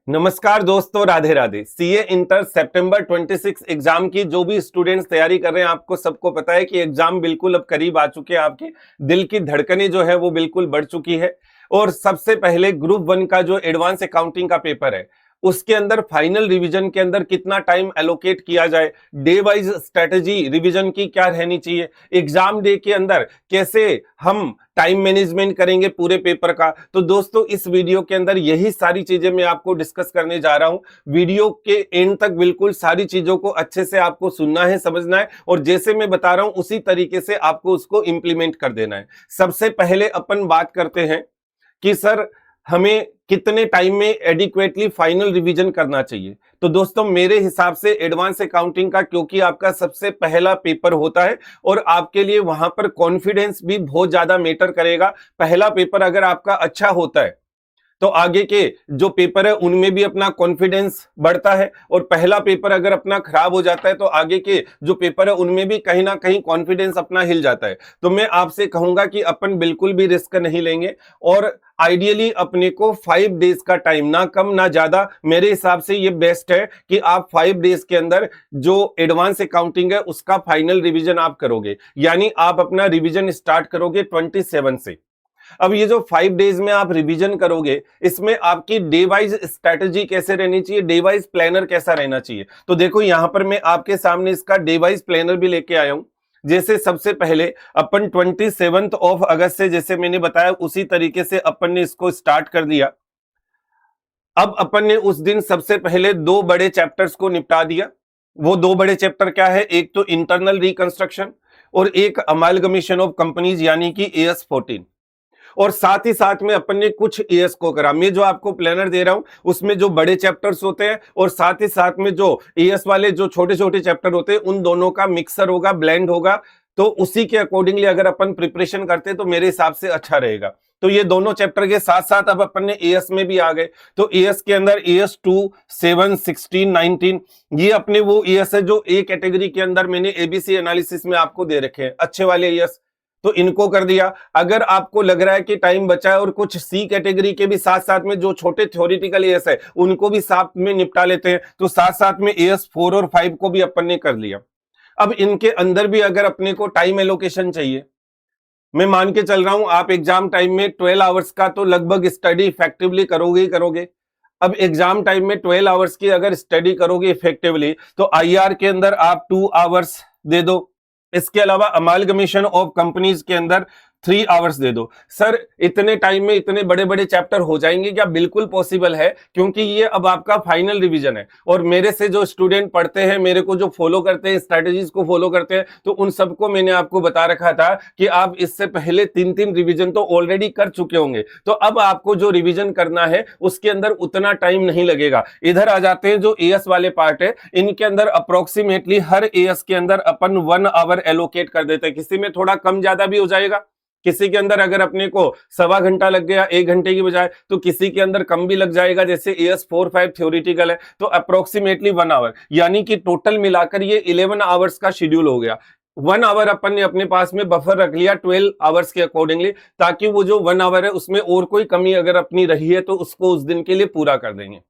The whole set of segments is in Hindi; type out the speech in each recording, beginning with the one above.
नमस्कार दोस्तों, राधे राधे। सीए इंटर सितंबर 26 एग्जाम की जो भी स्टूडेंट्स तैयारी कर रहे हैं, आपको सबको पता है कि एग्जाम बिल्कुल अब करीब आ चुके हैं। आपके दिल की धड़कनें जो है वो बिल्कुल बढ़ चुकी है। और सबसे पहले ग्रुप 1 का जो एडवांस अकाउंटिंग का पेपर है, उसके अंदर फाइनल रिवीजन के अंदर कितना टाइम एलोकेट किया जाए, डे वाइज स्ट्रेटेजी रिवीजन की क्या रहनी चाहिए, एग्जाम डे के अंदर कैसे हम टाइम मैनेजमेंट करेंगे पूरे पेपर का। तो दोस्तों, इस वीडियो के अंदर यही सारी चीजें मैं आपको डिस्कस करने जा रहा हूं। वीडियो के एंड तक बिल्कुल सारी चीजों को अच्छे से आपको सुनना है, समझना है, और जैसे मैं बता रहा हूं उसी तरीके से आपको उसको इंप्लीमेंट कर देना है। सबसे पहले अपन बात करते हैं कि सर हमें कितने टाइम में एडिक्वेटली फाइनल रिवीजन करना चाहिए। तो दोस्तों, मेरे हिसाब से एडवांस अकाउंटिंग का, क्योंकि आपका सबसे पहला पेपर होता है और आपके लिए वहां पर कॉन्फिडेंस भी बहुत ज्यादा मैटर करेगा। पहला पेपर अगर आपका अच्छा होता है तो आगे के जो पेपर है उनमें भी अपना कॉन्फिडेंस बढ़ता है, और पहला पेपर अगर अपना खराब हो जाता है तो आगे के जो पेपर है उनमें भी कहीं ना कहीं कॉन्फिडेंस अपना हिल जाता है। तो मैं आपसे कहूंगा कि अपन बिल्कुल भी रिस्क नहीं लेंगे, और आइडियली अपने को 5 डेज का टाइम, ना कम ना ज्यादा, मेरे हिसाब से ये बेस्ट है कि आप 5 डेज के अंदर जो एडवांस अकाउंटिंग है उसका फाइनल रिवीजन आप करोगे। यानी आप अपना रिवीजन स्टार्ट करोगे 27 से। अब ये जो 5 डेज में आप रिवीजन करोगे, इसमें आपकी डे वाइज स्ट्रेटेजी कैसे रहनी चाहिए, डे वाइज प्लानर कैसा रहना चाहिए। तो देखो, यहां पर मैं आपके सामने इसका डे वाइज प्लानर भी लेके आया हूं। जैसे सबसे पहले अपन 27 ऑफ अगस्त से, जैसे मैंने बताया उसी तरीके से अपन ने इसको स्टार्ट कर दिया। अब अपन ने उस दिन सबसे पहले 2 बड़े चैप्टर्स को निपटा दिया। वो 2 बड़े चैप्टर क्या है? एक तो इंटरनल रिकंस्ट्रक्शन और एक अमालगमेशन ऑफ कंपनीज, यानी कि AS 14। और साथ ही साथ में अपन ने कुछ एएस को करा। मैं जो आपको प्लानर दे रहा हूं उसमें जो बड़े चैप्टर्स होते हैं और साथ ही साथ में जो एएस वाले जो छोटे छोटे चैप्टर होते हैं, उन दोनों का मिक्सर होगा, ब्लेंड होगा। तो उसी के अकॉर्डिंगली अगर अपन प्रिपरेशन करते हैं तो मेरे हिसाब से अच्छा रहेगा। तो ये दोनों चैप्टर के साथ साथ अब अपन ने एएस में भी आ गए। तो एएस के अंदर AS 2, 7, 16, 19, ये अपने वो एएस है जो ए कैटेगरी के अंदर मैंने एबीसी एनालिसिस में आपको दे रखे हैं, अच्छे वाले एएस। तो इनको कर दिया। अगर आपको लग रहा है कि टाइम बचा है और कुछ सी कैटेगरी के भी साथ साथ में जो छोटे थ्योरेटिकल एएस है उनको भी साथ में निपटा लेते हैं, तो साथ साथ में AS 4 और 5 को भी अपन ने कर लिया। अब इनके अंदर भी अगर अपने को टाइम एलोकेशन चाहिए, मैं मान के चल रहा हूं आप एग्जाम टाइम में 12 आवर्स का तो लगभग स्टडी इफेक्टिवली करोगे ही करोगे। अब एग्जाम टाइम में 12 आवर्स की अगर स्टडी करोगे इफेक्टिवली, तो IR के अंदर आप 2 आवर्स दे दो। इसके अलावा अमालगमेशन ऑफ कंपनीज के अंदर 3 आवर्स दे दो। सर, इतने टाइम में इतने बड़े बड़े चैप्टर हो जाएंगे क्या? बिल्कुल पॉसिबल है, क्योंकि ये अब आपका फाइनल रिवीजन है। और मेरे से जो स्टूडेंट पढ़ते हैं, मेरे को जो फॉलो करते हैं, स्ट्रेटेजीज को फॉलो करते हैं, तो उन सबको मैंने आपको बता रखा था कि आप इससे पहले 3-3 रिवीजन तो ऑलरेडी कर चुके होंगे। तो अब आपको जो रिवीजन करना है उसके अंदर उतना टाइम नहीं लगेगा। इधर आ जाते हैं जो एएस वाले पार्ट है, इनके अंदर अप्रोक्सीमेटली हर एएस के अंदर अपन 1 आवर एलोकेट कर देते हैं। किसी में थोड़ा कम ज्यादा भी हो जाएगा, किसी के अंदर अगर अपने को 1.25 घंटा लग गया 1 घंटे की बजाय, तो किसी के अंदर कम भी लग जाएगा। जैसे AS 4, 5 थ्योरेटिकल है तो अप्रोक्सीमेटली 1 आवर, यानी कि टोटल मिलाकर ये 11 आवर्स का शेड्यूल हो गया। 1 आवर अपन ने अपने पास में बफर रख लिया 12 आवर्स के अकॉर्डिंगली, ताकि वो जो 1 आवर है उसमें और कोई कमी अगर अपनी रही है तो उसको उस दिन के लिए पूरा कर देंगे।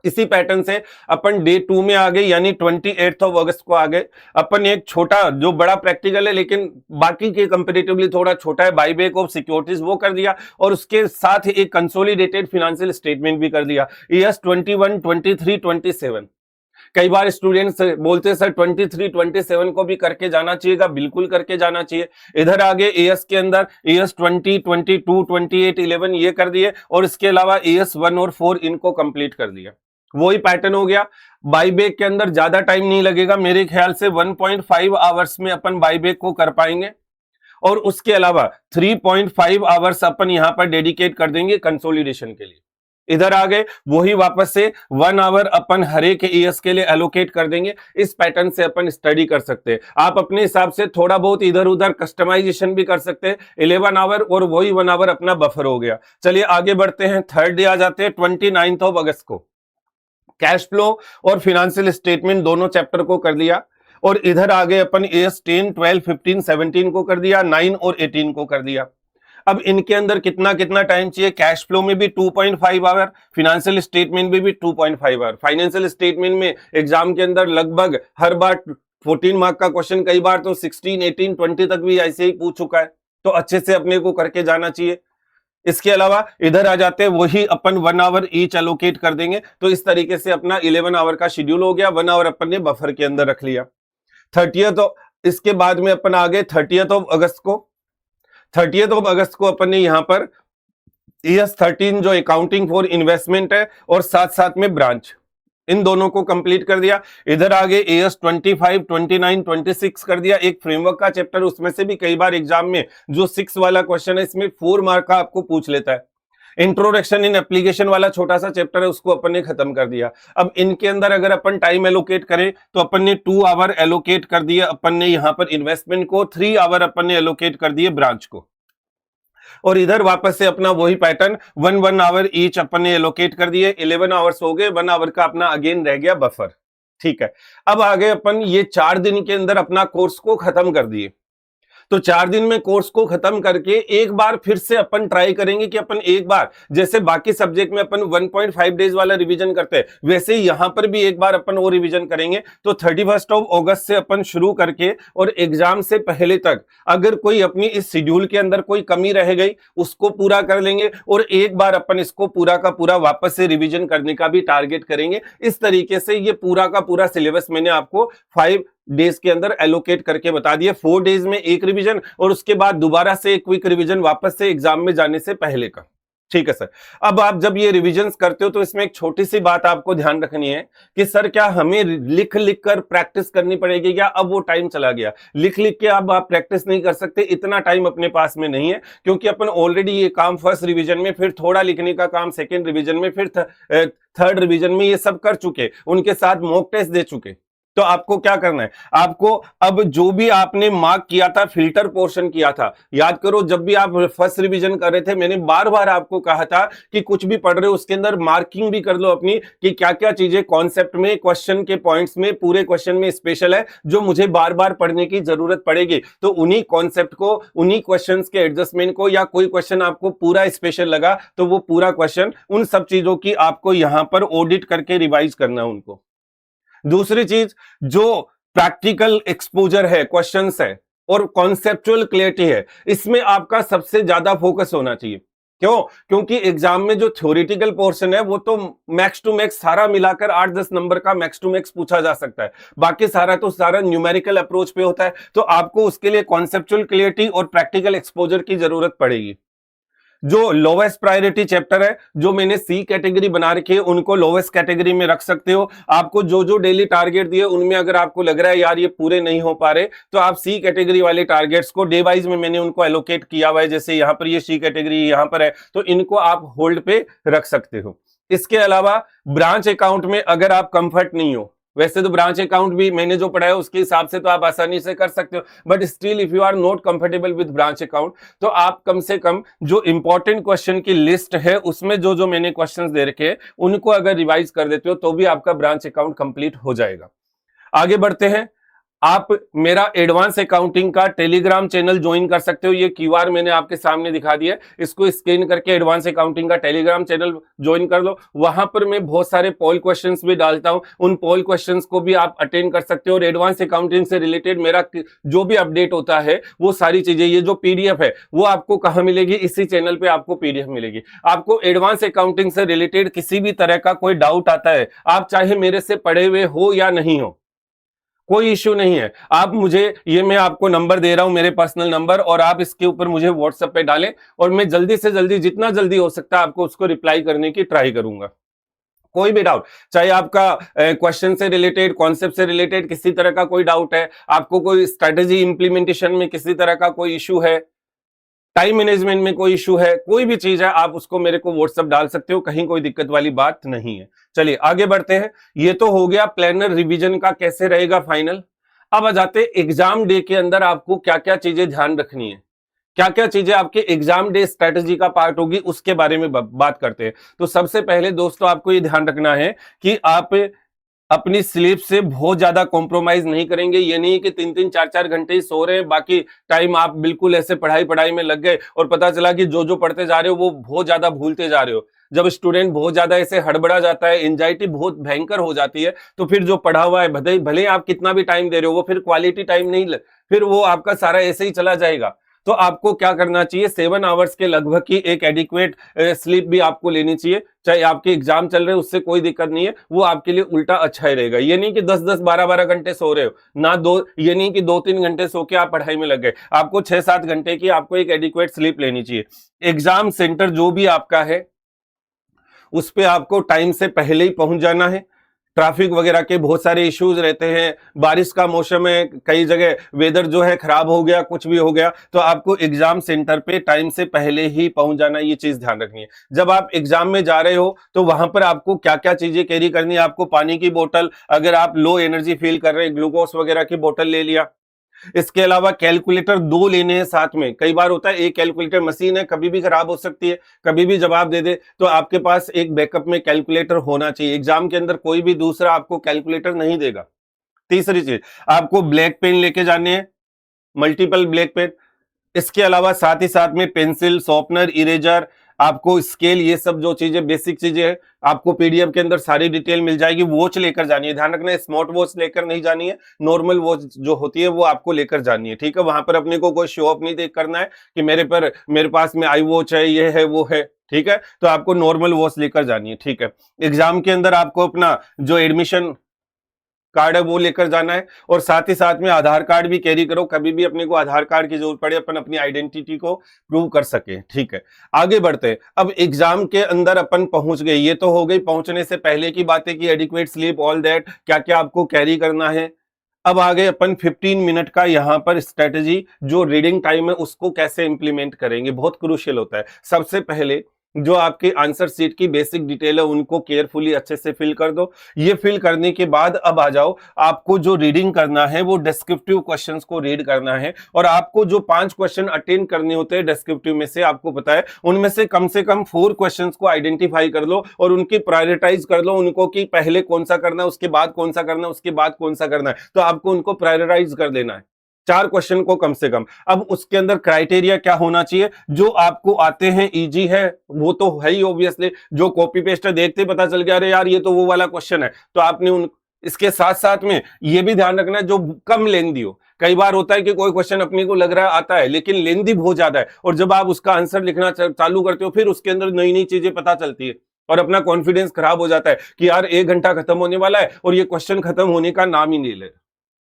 इसी पैटर्न से अपन डे 2 में आ गए, यानी 28 अगस्त को आ गए। अपन एक छोटा, जो बड़ा प्रैक्टिकल है लेकिन बाकी के कंपैरेटिवली थोड़ा छोटा है, बाईबैक ऑफ सिक्योरिटीज, वो कर दिया। और उसके साथ एक कंसोलिडेटेड फाइनेंशियल स्टेटमेंट भी कर दिया। ES 21, 23, 27। कई बार स्टूडेंट्स बोलते हैं सर 23, 27 को भी करके जाना चाहिएगा। बिल्कुल करके जाना चाहिए। इधर आगे AS के अंदर AS 20, 22, 28, 11 ये कर दिए, और इसके अलावा AS 1 और 4 इनको कंप्लीट कर दिया। वही पैटर्न हो गया। बाईबैक के अंदर ज्यादा टाइम नहीं लगेगा, मेरे ख्याल से 1.5 आवर्स में अपन बाईबैक को कर पाएंगे। और उसके अलावा 3.5 आवर्स अपन यहां पर डेडिकेट कर देंगे कंसोलिडेशन के लिए। इधर आ गए, वही वापस से 1 आवर अपन हर एक एएस के लिए एलोकेट कर देंगे। इस पैटर्न से अपन स्टडी कर सकते हैं। आप अपने हिसाब से थोड़ा बहुत इधर उधर कस्टमाइजेशन भी कर सकते हैं। 11 आवर और वही 1 आवर अपना बफर हो गया। चलिए आगे बढ़ते हैं। थर्ड डे आ जाते हैं 29 अगस्त को। कैश फ्लो और फिनेंशियल स्टेटमेंट दोनों चैप्टर को कर दिया, और इधर आ गए अपन AS 10, 12, 15, 17 को कर दिया, 9 और 18 को कर दिया। अब इनके अंदर कितना कितना टाइम चाहिए, कैश फ्लो में भी 2.5 आवर, फाइनेंशियल स्टेटमेंट में भी 2.5 आवर। फाइनेंशियल स्टेटमेंट में एग्जाम के अंदर लगभग हर बार 14 मार्क का क्वेश्चन, कई बार तो 16, 18, 20 तक भी ऐसे ही पूछ चुका है, तो अच्छे से अपने को करके जाना चाहिए। इसके अलावा इधर आ जाते हैं, वही अपन 1 आवर ईच एलोकेट कर देंगे, तो इस तरीके से अपना 11 आवर का शेड्यूल हो गया। 1 आवर अपन ने बफर के अंदर रख लिया। 30th, इसके बाद में अपन आ गए 30th ऑफ अगस्त को। 30th ऑफ अगस्त को अपन ने यहां पर ES13 जो अकाउंटिंग फॉर इन्वेस्टमेंट है और साथ साथ में ब्रांच, इन दोनों को कंप्लीट कर दिया। इधर आगे AS25, 29, 26 कर दिया। एक फ्रेमवर्क का चैप्टर, उसमें से भी कई बार एग्जाम में जो 6 वाला क्वेश्चन है, इसमें 4 मार्क का आपको पूछ लेता है। इंट्रोडक्शन इन एप्लीकेशन वाला छोटा सा चैप्टर है, उसको अपन ने खत्म कर दिया। अब इनके अंदर अगर अपन टाइम एलोकेट करें तो अपन ने 2 आवर एलोकेट कर दिया अपन ने यहां पर इन्वेस्टमेंट को, 3 आवर अपन ने एलोकेट कर दिए ब्रांच को। और इधर वापस से अपना वही पैटर्न 1 आवर ईच अपन ने एलोकेट कर दिए। 11 आवर्स हो गए, 1 आवर का अपना अगेन रह गया बफर। ठीक है, अब आगे अपन ये 4 दिन के अंदर अपना कोर्स को खत्म कर दिए। तो 4 दिन में कोर्स को खत्म करके एक बार फिर से अपन ट्राई करेंगे कि अपन एक बार, जैसे बाकी सब्जेक्ट में अपन 1.5 डेज वाला रिवीजन करते हैं, वैसे ही यहां पर भी एक बार अपन वो रिवीजन करेंगे। तो 31 ऑफ अगस्त से अपन शुरू करके और एग्जाम से पहले तक अगर कोई अपनी इस शेड्यूल के अंदर कोई कमी रह गई उसको पूरा कर लेंगे, और एक बार अपन इसको पूरा का पूरा वापस से रिवीजन करने का भी टारगेट करेंगे। इस तरीके से ये पूरा का पूरा सिलेबस मैंने आपको 5 डेज के अंदर एलोकेट करके बता दिया। 4 डेज में एक रिवीजन और उसके बाद दोबारा से एक क्विक रिवीजन वापस से एग्जाम में जाने से पहले का। ठीक है सर। अब आप जब ये रिवीजन करते हो तो इसमें एक छोटी सी बात आपको ध्यान रखनी है कि सर क्या हमें लिख लिख कर प्रैक्टिस करनी पड़ेगी, या अब वो टाइम चला गया? लिख लिख के अब आप प्रैक्टिस नहीं कर सकते, इतना टाइम अपने पास में नहीं है, क्योंकि अपन ऑलरेडी ये काम फर्स्ट रिवीजन में, फिर थोड़ा लिखने का काम सेकेंड रिवीजन में, फिर थर्ड रिवीजन में ये सब कर चुके, उनके साथ मॉक टेस्ट दे चुके। तो आपको क्या करना है, आपको अब जो भी आपने मार्क किया था, फिल्टर पोर्शन किया था, याद करो जब भी आप फर्स्ट रिवीजन कर रहे थे मैंने बार बार आपको कहा था कि कुछ भी पढ़ रहे हो उसके अंदर मार्किंग भी कर लो अपनी, कि क्या क्या चीजें कॉन्सेप्ट में, क्वेश्चन के पॉइंट्स में, पूरे क्वेश्चन में स्पेशल है जो मुझे बार बार पढ़ने की जरूरत पड़ेगी। तो उन्हीं कॉन्सेप्ट को, उन्हीं क्वेश्चन के एडजस्टमेंट को, या कोई क्वेश्चन आपको पूरा स्पेशल लगा तो वो पूरा क्वेश्चन, उन सब चीजों की आपको यहां पर ऑडिट करके रिवाइज करना है उनको। दूसरी चीज, जो प्रैक्टिकल एक्सपोजर है, क्वेश्चंस है और कॉन्सेप्चुअल क्लैरिटी है, इसमें आपका सबसे ज्यादा फोकस होना चाहिए। क्यों? क्योंकि एग्जाम में जो थ्योरेटिकल पोर्शन है वो तो मैक्स टू मैक्स सारा मिलाकर 8-10 नंबर का मैक्स टू मैक्स पूछा जा सकता है, बाकी सारा तो सारा न्यूमेरिकल अप्रोच पे होता है। तो आपको उसके लिए कॉन्सेप्चुअल क्लैरिटी और प्रैक्टिकल एक्सपोजर की जरूरत पड़ेगी। जो लोवेस्ट प्रायोरिटी चैप्टर है, जो मैंने सी कैटेगरी बना रखी है, उनको लोवेस्ट कैटेगरी में रख सकते हो। आपको जो जो डेली टारगेट दिए उनमें अगर आपको लग रहा है यार ये पूरे नहीं हो पा रहे, तो आप सी कैटेगरी वाले टारगेट्स को डे वाइज में मैंने उनको एलोकेट किया हुआ है। जैसे यहां पर ये सी कैटेगरी यहां पर है, तो इनको आप होल्ड पे रख सकते हो। इसके अलावा ब्रांच अकाउंट में अगर आप कंफर्ट नहीं हो, वैसे तो ब्रांच अकाउंट भी मैंने जो पढ़ा है उसके हिसाब से तो आप आसानी से कर सकते हो, but still if you are not comfortable with branch account, तो आप कम से कम जो इंपॉर्टेंट क्वेश्चन की लिस्ट है उसमें जो जो मैंने क्वेश्चंस दे रखे हैं उनको अगर रिवाइज कर देते हो तो भी आपका ब्रांच अकाउंट कंप्लीट हो जाएगा। आगे बढ़ते हैं। आप मेरा एडवांस अकाउंटिंग का टेलीग्राम चैनल ज्वाइन कर सकते हो। ये क्यूआर मैंने आपके सामने दिखा दिया है, इसको स्कैन करके एडवांस अकाउंटिंग का टेलीग्राम चैनल ज्वाइन कर लो। वहां पर मैं बहुत सारे पोल क्वेश्चंस भी डालता हूं, उन पोल क्वेश्चंस को भी आप अटेंड कर सकते हो। और एडवांस अकाउंटिंग से रिलेटेड मेरा जो भी अपडेट होता है वो सारी चीजें, ये जो पीडीएफ है वो आपको कहां मिलेगी, इसी चैनल पे आपको पीडीएफ मिलेगी। आपको एडवांस अकाउंटिंग से रिलेटेड किसी भी तरह का कोई डाउट आता है, आप चाहे मेरे से पढ़े हुए हो या नहीं हो, कोई इश्यू नहीं है। आप मुझे, ये मैं आपको नंबर दे रहा हूं, मेरे पर्सनल नंबर, और आप इसके ऊपर मुझे व्हाट्सएप पे डालें और मैं जल्दी से जल्दी, जितना जल्दी हो सकता है आपको उसको रिप्लाई करने की ट्राई करूंगा। कोई भी डाउट, चाहे आपका क्वेश्चन से रिलेटेड, कॉन्सेप्ट से रिलेटेड किसी तरह का कोई डाउट है, आपको कोई स्ट्रेटेजी इंप्लीमेंटेशन में किसी तरह का कोई इश्यू है, टाइम मैनेजमेंट में कोई इशू है, कोई भी चीज है, आप उसको मेरे को व्हाट्सएप डाल सकते हो, कहीं कोई दिक्कत वाली बात नहीं है। चलिए आगे बढ़ते हैं। ये तो हो गया प्लानर रिवीजन का कैसे रहेगा फाइनल। अब आ जाते हैं एग्जाम डे के अंदर आपको क्या क्या चीजें ध्यान रखनी है, क्या क्या चीजें आपके एग्जाम डे स्ट्रेटजी का पार्ट होगी, उसके बारे में बात करते हैं। तो सबसे पहले दोस्तों आपको ये ध्यान रखना है कि आप अपनी स्लीप से बहुत ज्यादा कॉम्प्रोमाइज नहीं करेंगे। ये नहीं कि 3-3 4-4 घंटे ही सो रहे हैं, बाकी टाइम आप बिल्कुल ऐसे पढ़ाई पढ़ाई में लग गए और पता चला कि जो जो पढ़ते जा रहे हो वो बहुत ज्यादा भूलते जा रहे हो। जब स्टूडेंट बहुत ज्यादा ऐसे हड़बड़ा जाता है, एंजाइटी बहुत भयंकर हो जाती है, तो फिर जो पढ़ा हुआ है भले भले आप कितना भी टाइम दे रहे हो, वो फिर क्वालिटी टाइम नहीं, फिर वो आपका सारा ऐसे ही चला जाएगा। तो आपको क्या करना चाहिए, 7 आवर्स के लगभग की एक एडिक्वेट स्लीप भी आपको लेनी चाहिए। चाहे आपके एग्जाम चल रहे हैं, उससे कोई दिक्कत नहीं है, वो आपके लिए उल्टा अच्छा ही रहेगा। ये नहीं कि 10-10 12-12 घंटे सो रहे हो ना, ये नहीं कि 2-3 घंटे सो के आप पढ़ाई में लग गए। आपको 6-7 घंटे की आपको एक एडिक्वेट स्लीप लेनी चाहिए। एग्जाम सेंटर जो भी आपका है उस पे आपको टाइम से पहले ही पहुंच जाना है। ट्रैफिक वगैरह के बहुत सारे इश्यूज रहते हैं, बारिश का मौसम है, कई जगह वेदर जो है खराब हो गया, कुछ भी हो गया, तो आपको एग्जाम सेंटर पे टाइम से पहले ही पहुंच जाना, ये चीज ध्यान रखनी है। जब आप एग्जाम में जा रहे हो तो वहां पर आपको क्या क्या चीजें कैरी करनी है, आपको पानी की बोतल, अगर आप लो एनर्जी फील कर रहे हैं, ग्लूकोज वगैरह की बोतल ले लिया। इसके अलावा कैलकुलेटर 2 लेने हैं साथ में। कई बार होता है एक कैलकुलेटर मशीन है, कभी भी खराब हो सकती है, कभी भी जवाब दे दे, तो आपके पास एक बैकअप में कैलकुलेटर होना चाहिए। एग्जाम के अंदर कोई भी दूसरा आपको कैलकुलेटर नहीं देगा। तीसरी चीज, आपको ब्लैक पेन लेके जाने हैं, मल्टीपल ब्लैक पेन। इसके अलावा साथ ही साथ में पेंसिल, शॉर्पनर, इरेजर, आपको स्केल, ये सब जो चीजें बेसिक चीजें हैं, आपको पीडीएफ के अंदर सारी डिटेल मिल जाएगी। वॉच लेकर जानी है, ध्यान रखना है स्मार्ट वॉच लेकर नहीं जानी है, नॉर्मल वॉच जो होती है वो आपको लेकर जानी है, ठीक है। वहां पर अपने को कोई शो ऑफ नहीं देख करना है कि मेरे पास में आई वॉच है, ये है वो है, ठीक है। तो आपको नॉर्मल वॉच लेकर जानी है, ठीक है। एग्जाम के अंदर आपको अपना जो एडमिशन कार्ड है वो लेकर जाना है, और साथ ही साथ में आधार कार्ड भी कैरी करो, कभी भी अपने को आधार कार्ड की जरूरत पड़े, अपन अपनी आइडेंटिटी को प्रूव कर सके, ठीक है। आगे बढ़ते हैं। अब एग्जाम के अंदर अपन पहुंच गए, ये तो हो गई पहुंचने से पहले की बातें कि एडिक्वेट स्लीप, ऑल दैट, क्या क्या आपको कैरी करना है। अब आ गए अपन 15 मिनट का यहां पर स्ट्रेटेजी, जो रीडिंग टाइम है उसको कैसे इंप्लीमेंट करेंगे, बहुत क्रूशियल होता है। सबसे पहले जो आपके आंसर सीट की बेसिक डिटेल है उनको केयरफुली अच्छे से फिल कर दो। ये फिल करने के बाद अब आ जाओ, आपको जो रीडिंग करना है वो डिस्क्रिप्टिव क्वेश्चंस को रीड करना है, और आपको जो 5 क्वेश्चन अटेंड करने होते हैं डिस्क्रिप्टिव में से, आपको पता है उनमें से कम 4 क्वेश्चंस को आइडेंटिफाई कर लो और उनकी प्रायोरिटाइज कर लो उनको, कि पहले कौन सा करना है, उसके बाद कौन सा करना है, उसके बाद कौन सा करना है, तो आपको उनको प्रायोरिटाइज कर देना है, 4 क्वेश्चन को कम से कम। अब उसके अंदर क्राइटेरिया क्या होना चाहिए, जो आपको आते हैं इजी है वो तो है ही ऑब्वियसली, जो कॉपी पेस्ट देखते पता चल गया अरे यार ये तो वो वाला क्वेश्चन है, तो आपने उन, इसके साथ साथ में ये भी ध्यान रखना है जो कम लेंदी हो। कई बार होता है कि कोई क्वेश्चन अपने को लग रहा है आता है लेकिन लेंदी बहुत ज्यादा है, और जब आप उसका आंसर लिखना चालू करते हो फिर उसके अंदर नई नई चीजें पता चलती है और अपना कॉन्फिडेंस खराब हो जाता है कि यार 1 घंटा खत्म होने वाला है और ये क्वेश्चन खत्म होने का नाम ही नहीं ले।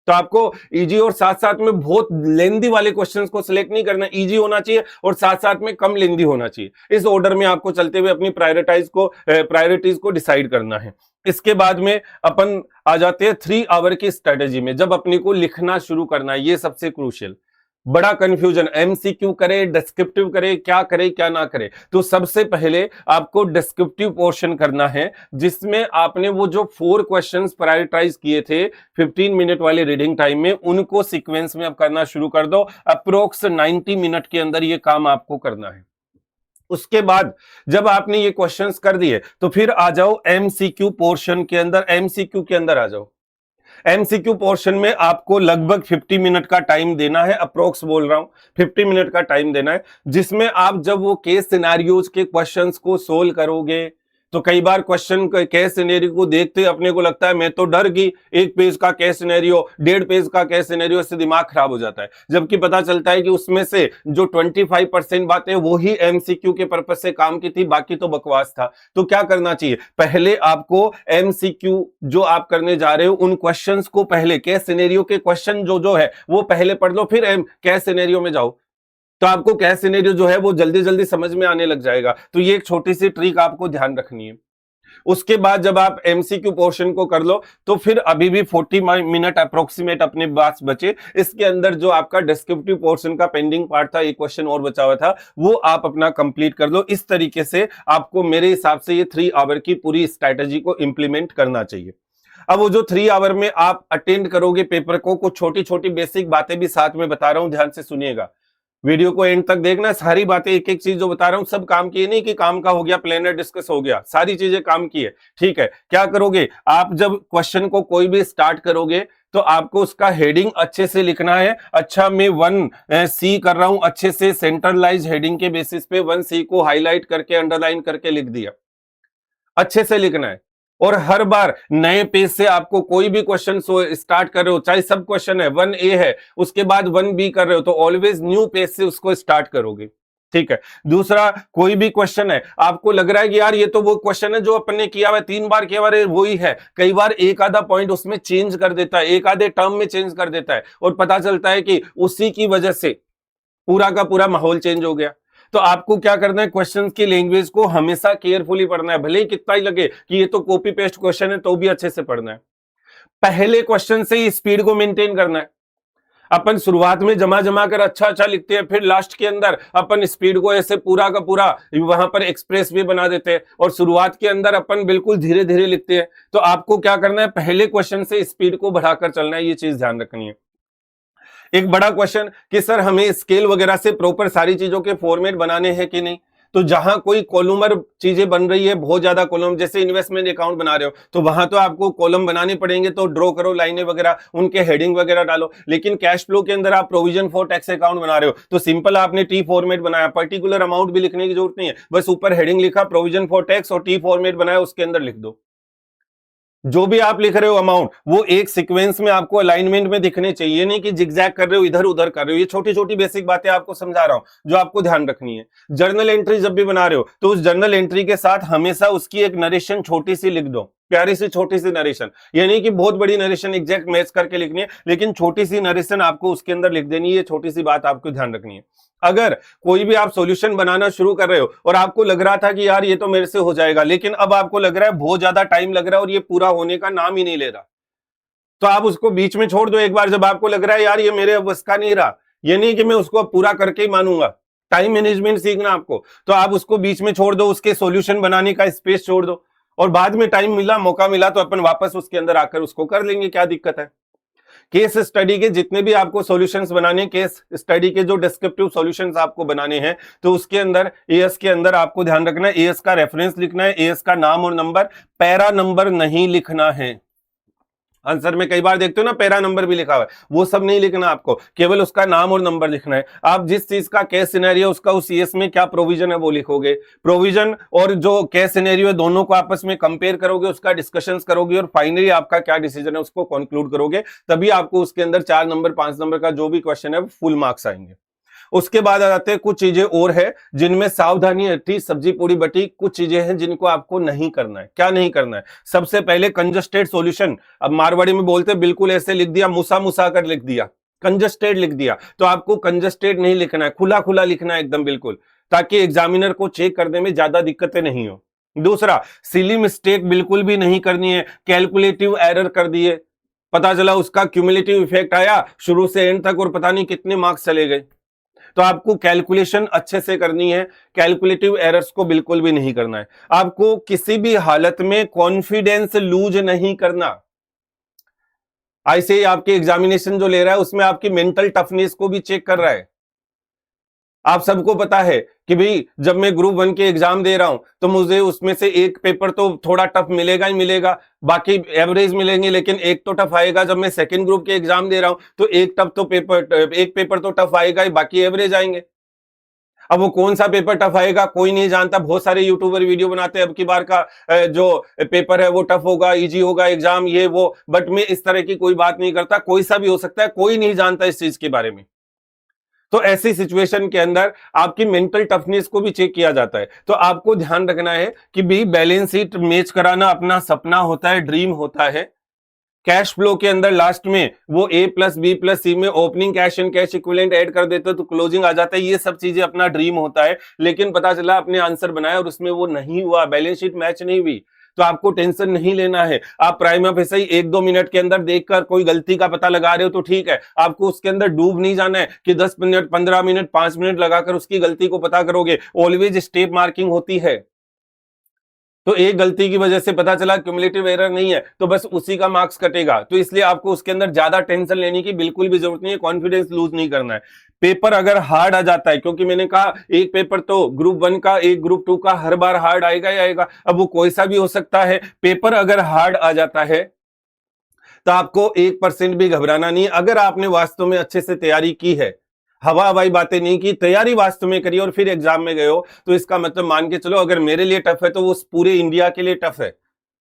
तो आपको इजी और साथ साथ में बहुत लेंदी वाले क्वेश्चंस को सिलेक्ट नहीं करना, इजी होना चाहिए और साथ साथ में कम लेंदी होना चाहिए। इस ऑर्डर में आपको चलते हुए अपनी प्रायोरिटीज को डिसाइड करना है। इसके बाद में अपन आ जाते हैं 3 आवर की स्ट्रेटेजी में, जब अपने को लिखना शुरू करना है, ये सबसे क्रूशियल। बड़ा कंफ्यूजन, एमसीक्यू करे, डिस्क्रिप्टिव करे, क्या करे क्या ना करे। तो सबसे पहले आपको डिस्क्रिप्टिव पोर्शन करना है, जिसमें आपने वो जो 4 क्वेश्चंस प्रायोरिटाइज किए थे 15 मिनट वाले रीडिंग टाइम में, उनको सीक्वेंस में अब करना शुरू कर दो। अप्रोक्स 90 मिनट के अंदर ये काम आपको करना है। उसके बाद जब आपने ये क्वेश्चंस कर दिए तो फिर आ जाओ एमसीक्यू पोर्शन के अंदर, एमसीक्यू के अंदर आ जाओ। एमसीक्यू पोर्शन में आपको लगभग 50 मिनट का टाइम देना है, अप्रोक्स बोल रहा हूं, 50 मिनट का टाइम देना है, जिसमें आप जब वो केस सिनेरियोज के क्वेश्चंस को सोल्व करोगे, तो कई बार क्वेश्चन केस सिनेरियो को देखते ही अपने को लगता है मैं तो डर गई, 1 पेज का केस सिनेरियो, 1.5 पेज का केस सिनेरियो, इससे दिमाग खराब हो जाता है। जबकि पता चलता है कि उसमें से जो 25% बातें वो ही एमसीक्यू के पर्पस से काम की थी, बाकी तो बकवास था। तो क्या करना चाहिए, पहले आपको एमसीक्यू जो आप करने जा रहे हो उन क्वेश्चंस को, पहले केस सिनेरियो के क्वेश्चन जो जो है वो पहले पढ़ लो, फिर केस सिनेरियो में जाओ, तो आपको केस सिनेरियो जो है वो जल्दी जल्दी समझ में आने लग जाएगा। तो ये एक छोटी सी ट्रिक आपको ध्यान रखनी है। उसके बाद जब आप एमसीक्यू पोर्शन को कर लो तो फिर अभी भी 40 मिनट अप्रोक्सीमेट अपने पास बचे। इसके अंदर जो आपका डिस्क्रिप्टिव पोर्शन का पेंडिंग पार्ट था, एक क्वेश्चन और बचा हुआ था, वो आप अपना कंप्लीट कर लो। इस तरीके से आपको मेरे हिसाब से ये 3 आवर की पूरी स्ट्रैटेजी को इंप्लीमेंट करना चाहिए। अब वो जो 3 आवर में आप अटेंड करोगे पेपर को, कुछ छोटी छोटी बेसिक बातें भी साथ में बता रहा हूं, ध्यान से सुनिएगा। वीडियो को एंड तक देखना, सारी बातें एक एक चीज जो बता रहा हूं सब काम की, नहीं कि काम का हो गया प्लेनर डिस्कस हो गया, सारी चीजें काम की है। ठीक है, क्या करोगे आप जब क्वेश्चन को कोई भी स्टार्ट करोगे तो आपको उसका हेडिंग अच्छे से लिखना है। अच्छा, मैं 1C कर रहा हूं, अच्छे से सेंट्रलाइज हेडिंग के बेसिस पे 1C को हाईलाइट करके अंडरलाइन करके लिख दिया, अच्छे से लिखना है। और हर बार नए पेज से आपको कोई भी क्वेश्चन स्टार्ट कर रहे हो, चाहे सब क्वेश्चन है 1A है उसके बाद 1B कर रहे हो, तो ऑलवेज न्यू पेज से उसको स्टार्ट करोगे। ठीक है। दूसरा, कोई भी क्वेश्चन है आपको लग रहा है कि यार ये तो वो क्वेश्चन है जो अपन ने किया हुआ 3 बार किया हुआ, वही है, कई बार एक आधा पॉइंट उसमें चेंज कर देता है, एक आधे टर्म में चेंज कर देता है और पता चलता है कि उसी की वजह से पूरा का पूरा माहौल चेंज हो गया। तो आपको क्या करना है, क्वेश्चंस की लैंग्वेज को हमेशा केयरफुली पढ़ना है, भले ही कितना ही लगे कि ये तो कॉपी पेस्ट क्वेश्चन है, तो भी अच्छे से पढ़ना है। पहले क्वेश्चन से ही स्पीड को मेंटेन करना है। अपन शुरुआत में जमा जमा कर अच्छा अच्छा लिखते हैं, फिर लास्ट के अंदर अपन स्पीड को ऐसे पूरा का पूरा वहां पर एक्सप्रेस वे बना देते हैं और शुरुआत के अंदर अपन बिल्कुल धीरे धीरे लिखते हैं। तो आपको क्या करना है, पहले क्वेश्चन से स्पीड को बढ़ाकर चलना है, ये चीज ध्यान रखनी है। एक बड़ा क्वेश्चन कि सर हमें स्केल वगैरह से प्रॉपर सारी चीजों के फॉर्मेट बनाने हैं कि नहीं, तो जहां कोई कॉलमर चीजें बन रही है, बहुत ज्यादा कॉलम, जैसे इन्वेस्टमेंट अकाउंट बना रहे हो तो वहां तो आपको कॉलम बनाने पड़ेंगे, तो ड्रॉ करो लाइनें वगैरह, उनके हेडिंग वगैरह डालो। लेकिन कैश फ्लो के अंदर आप प्रोविजन फॉर टैक्स अकाउंट बना रहे हो तो सिंपल आपने टी फॉर्मेट बनाया, पर्टिकुलर अमाउंट भी लिखने की जरूरत नहीं है, बस ऊपर हेडिंग लिखा प्रोविजन फॉर टैक्स और टी फॉर्मेट बनाया, उसके अंदर लिख दो। जो भी आप लिख रहे हो अमाउंट, वो एक सीक्वेंस में आपको अलाइनमेंट में दिखने चाहिए, नहीं कि जिगजैग कर रहे हो, इधर उधर कर रहे हो। ये छोटी छोटी बेसिक बातें आपको समझा रहा हूं जो आपको ध्यान रखनी है। जर्नल एंट्री जब भी बना रहे हो तो उस जर्नल एंट्री के साथ हमेशा उसकी एक नरेशन छोटी सी लिख दो, प्यारी सी छोटी सी नरेशन, ये नहीं कि बहुत बड़ी नरेशन एग्जैक्ट मैच करके लिखनी है, लेकिन छोटी सी नरेशन आपको उसके अंदर लिख देनी है। छोटी सी बात आपको ध्यान रखनी है। अगर कोई भी आप सॉल्यूशन बनाना शुरू कर रहे हो और आपको लग रहा था कि यार ये तो मेरे से हो जाएगा, लेकिन अब आपको लग रहा है बहुत ज्यादा टाइम लग रहा है और ये पूरा होने का नाम ही नहीं ले रहा, तो आप उसको बीच में छोड़ दो एक बार। जब आपको लग रहा है यार ये मेरे बस का नहीं रहा, ये नहीं कि मैं उसको पूरा करके ही मानूंगा, टाइम मैनेजमेंट सीखना आपको, तो आप उसको बीच में छोड़ दो, उसके सॉल्यूशन बनाने का स्पेस छोड़ दो और बाद में टाइम मिला, मौका मिला तो अपन वापस उसके अंदर आकर उसको कर लेंगे, क्या दिक्कत है। केस स्टडी के जितने भी आपको सॉल्यूशंस बनाने, केस स्टडी के जो डिस्क्रिप्टिव सॉल्यूशंस आपको बनाने हैं, तो उसके अंदर एएस के अंदर आपको ध्यान रखना है, एएस का रेफरेंस लिखना है, एएस का नाम और नंबर, पैरा नंबर नहीं लिखना है। आंसर में कई बार देखते हो ना पैरा नंबर भी लिखा हुआ है, वो सब नहीं लिखना आपको, केवल उसका नाम और नंबर लिखना है। आप जिस चीज का केस सिनेरियो उसका उस सीएस में क्या प्रोविजन है वो लिखोगे, प्रोविजन और जो केस सिनेरियो है दोनों को आपस में कंपेयर करोगे, उसका डिस्कशंस करोगे और फाइनली आपका क्या डिसीजन है उसको कंक्लूड करोगे, तभी आपको उसके अंदर 4 नंबर 5 नंबर का जो भी क्वेश्चन है वो फुल मार्क्स आएंगे। उसके बाद आ जाते हैं कुछ चीजें और है जिनमें सावधानी हटी सब्जी पूरी बटी, कुछ चीजें हैं जिनको आपको नहीं करना है। क्या नहीं करना है, सबसे पहले कंजस्टेड सॉल्यूशन, अब मारवाड़ी में बोलते बिल्कुल ऐसे लिख दिया, मुसा मुसा कर लिख दिया, कंजस्टेड लिख दिया, तो आपको कंजस्टेड नहीं लिखना है, खुला खुला लिखना है एकदम बिल्कुल, ताकि एग्जामिनर को चेक करने में ज्यादा दिक्कतें नहीं हो। दूसरा, सिली मिस्टेक बिल्कुल भी नहीं करनी है, कैलकुलेटिव एरर कर दिए, पता चला उसका क्यूमुलेटिव इफेक्ट आया शुरू से एंड तक और पता नहीं कितने मार्क्स चले गए। तो आपको कैलकुलेशन अच्छे से करनी है, कैलकुलेटिव एरर्स को बिल्कुल भी नहीं करना है। आपको किसी भी हालत में कॉन्फिडेंस लूज नहीं करना। ऐसे ही आपके एग्जामिनेशन जो ले रहा है उसमें आपकी मेंटल टफनेस को भी चेक कर रहा है। आप सबको पता है कि भाई जब मैं ग्रुप 1 के एग्जाम दे रहा हूं तो मुझे उसमें से एक पेपर तो थोड़ा टफ मिलेगा ही मिलेगा, बाकी एवरेज मिलेंगे, लेकिन एक तो टफ आएगा। जब मैं सेकंड ग्रुप के एग्जाम दे रहा हूं तो एक पेपर तो टफ आएगा ही, बाकी एवरेज आएंगे। अब वो कौन सा पेपर टफ आएगा कोई नहीं जानता, बहुत सारे यूट्यूबर वीडियो बनाते हैं अब की बार का जो पेपर है वो टफ होगा, इजी होगा एग्जाम, ये वो, बट मैं इस तरह की कोई बात नहीं करता, कोई सा भी हो सकता है, कोई नहीं जानता इस चीज के बारे में। तो ऐसी सिचुएशन के अंदर आपकी मेंटल टफनेस को भी चेक किया जाता है। तो आपको ध्यान रखना है कि भी बैलेंस शीट मैच कराना अपना सपना होता है, ड्रीम होता है। कैश फ्लो के अंदर लास्ट में वो ए प्लस बी प्लस सी में opening cash and cash equivalent add कर देते हो तो क्लोजिंग आ जाता है, ये सब चीजें अपना ड्रीम होता है। लेकिन पता चला अपने आंसर बनाया और उसमें वो नहीं हुआ, बैलेंस शीट मैच नहीं हुई, तो आपको टेंशन नहीं लेना है। आप प्राइमा फेसा ही 1-2 मिनट के अंदर देखकर कोई गलती का पता लगा रहे हो तो ठीक है, आपको उसके अंदर डूब नहीं जाना है कि 10 मिनट 15 मिनट 5 मिनट लगाकर उसकी गलती को पता करोगे। ऑलवेज स्टेप मार्किंग होती है। तो एक गलती की वजह से पता चला क्यूमुलेटिव एरर नहीं है तो बस उसी का मार्क्स कटेगा। तो इसलिए आपको उसके अंदर ज्यादा टेंशन लेने की बिल्कुल भी जरूरत नहीं है, कॉन्फिडेंस लूज नहीं करना है। पेपर अगर हार्ड आ जाता है, क्योंकि मैंने कहा एक पेपर तो ग्रुप 1 का, एक ग्रुप 2 का हर बार हार्ड आएगा ही आएगा, अब वो कोई सा भी हो सकता है। पेपर अगर हार्ड आ जाता है तो आपको 1% भी घबराना नहीं। अगर आपने वास्तव में अच्छे से तैयारी की है, हवा हवाई बातें नहीं की, तैयारी वास्तव में करी और फिर एग्जाम में गए हो, तो इसका मतलब मान के चलो अगर मेरे लिए टफ है तो वो पूरे इंडिया के लिए टफ है।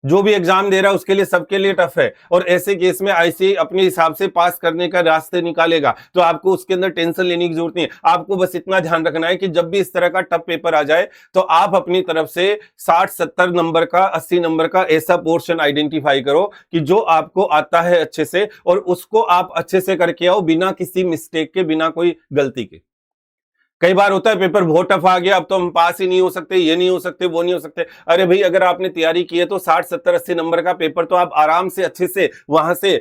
जो भी एग्जाम दे रहा है उसके लिए, सबके लिए टफ है। और ऐसे केस में आईसीएआई अपने हिसाब से पास करने का रास्ते निकालेगा, तो आपको उसके अंदर टेंशन लेने की जरूरत नहीं है। आपको बस इतना ध्यान रखना है कि जब भी इस तरह का टफ पेपर आ जाए तो आप अपनी तरफ से 60-70 नंबर का, 80 नंबर का ऐसा पोर्शन आइडेंटिफाई करो कि जो आपको आता है अच्छे से, और उसको आप अच्छे से करके आओ बिना किसी मिस्टेक के, बिना कोई गलती के। कई बार होता है पेपर बहुत टफ आ गया, अब तो हम पास ही नहीं हो सकते, ये नहीं हो सकते, वो नहीं हो सकते। अरे भाई, अगर आपने तैयारी की है तो 60-70-80 नंबर का पेपर तो आप आराम से अच्छे से वहां से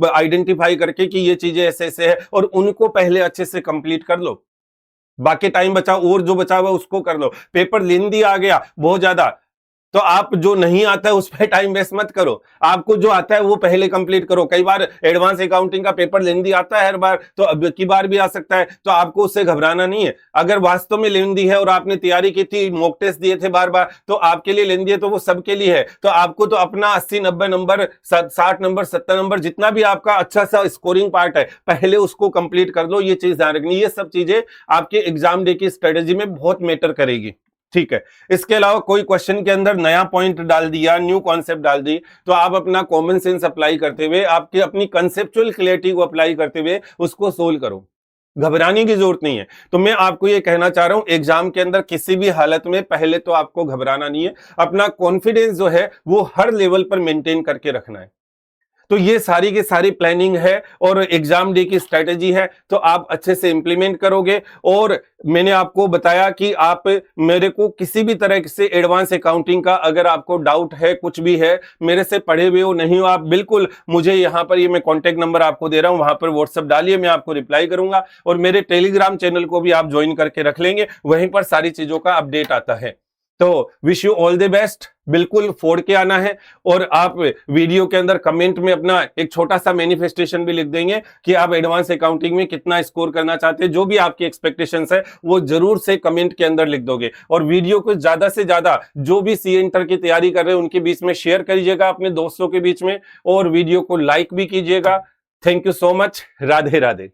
आइडेंटिफाई करके कि ये चीजें ऐसे ऐसे है, और उनको पहले अच्छे से कंप्लीट कर लो। बाकी टाइम बचा, और जो बचा हुआ उसको कर लो। पेपर लेंदी आ गया बहुत ज्यादा, तो आप जो नहीं आता है उस पर टाइम वेस्ट मत करो, आपको जो आता है वो पहले कंप्लीट करो। कई बार एडवांस अकाउंटिंग का पेपर लेंदी आता है हर बार, तो अब की बार भी आ सकता है, तो आपको उससे घबराना नहीं है। अगर वास्तव में लेंदी है और आपने तैयारी की थी, मॉक टेस्ट दिए थे बार बार, तो आपके लिए लेंदी है तो वो सबके लिए है। तो आपको तो अपना 80-90 नंबर, 60 नंबर, 70 नंबर, जितना भी आपका अच्छा सा स्कोरिंग पार्ट है, पहले उसको कंप्लीट कर लो। ये चीज ध्यान रखनी, ये सब चीजें आपके एग्जाम डे की स्ट्रेटेजी में बहुत मैटर करेगी। ठीक है। इसके अलावा कोई क्वेश्चन के अंदर नया पॉइंट डाल दिया, न्यू कॉन्सेप्ट डाल दी, तो आप अपना कॉमन सेंस अप्लाई करते हुए, आपकी अपनी कंसेप्चुअल क्लैरिटी को अप्लाई करते हुए उसको सोल्व करो। घबराने की जरूरत नहीं है। तो मैं आपको ये कहना चाह रहा हूं, एग्जाम के अंदर किसी भी हालत में पहले तो आपको घबराना नहीं है, अपना कॉन्फिडेंस जो है वो हर लेवल पर मेंटेन करके रखना है। तो ये सारी की सारी प्लानिंग है और एग्जाम डे की स्ट्रेटेजी है, तो आप अच्छे से इंप्लीमेंट करोगे। और मैंने आपको बताया कि आप मेरे को किसी भी तरह से एडवांस अकाउंटिंग का अगर आपको डाउट है, कुछ भी है, मेरे से पढ़े हुए हो नहीं हो, आप बिल्कुल मुझे यहाँ पर, ये मैं कॉन्टेक्ट नंबर आपको दे रहा हूं, वहां पर व्हाट्सएप डालिए, मैं आपको रिप्लाई करूंगा। और मेरे टेलीग्राम चैनल को भी आप ज्वाइन करके रख लेंगे, वहीं पर सारी चीजों का अपडेट आता है। तो wish you all the best, बिल्कुल फोड़ के आना है। और आप वीडियो के अंदर कमेंट में अपना एक छोटा सा मैनिफेस्टेशन भी लिख देंगे कि आप एडवांस अकाउंटिंग में कितना स्कोर करना चाहते हैं, जो भी आपकी एक्सपेक्टेशंस है वो जरूर से कमेंट के अंदर लिख दोगे। और वीडियो को ज्यादा से ज्यादा जो भी सीए इंटर की तैयारी कर रहे हैं उनके बीच में शेयर करिएगा, अपने दोस्तों के बीच में, और वीडियो को लाइक भी कीजिएगा। Thank you so much. Radhe Radhe.